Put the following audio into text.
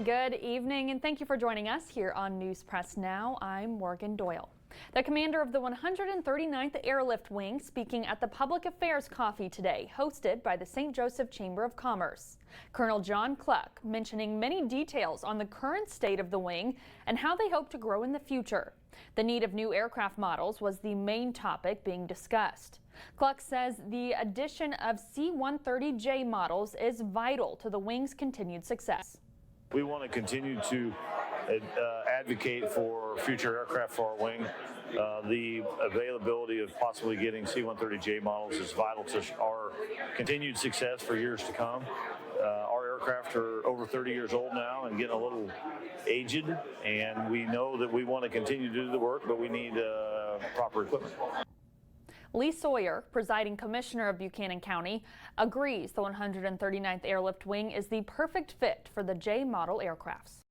Good evening and thank you for joining us here on News Press Now. I'm Morgan Doyle. The commander of the 139th Airlift Wing speaking at the Public Affairs Coffee today, hosted by the St. Joseph Chamber of Commerce. Colonel John Cluck mentioning many details on the current state of the wing and how they hope to grow in the future. The need of new aircraft models was the main topic being discussed. Cluck says the addition of C-130J models is vital to the wing's continued success. We want to continue to advocate for future aircraft for our wing. The availability of possibly getting C-130J models is vital to our continued success for years to come. Our aircraft are over 30 years old now and getting a little aged, and we know that we want to continue to do the work, but we need proper equipment. Lee Sawyer, presiding commissioner of Buchanan County, agrees the 139th Airlift Wing is the perfect fit for the J model aircrafts.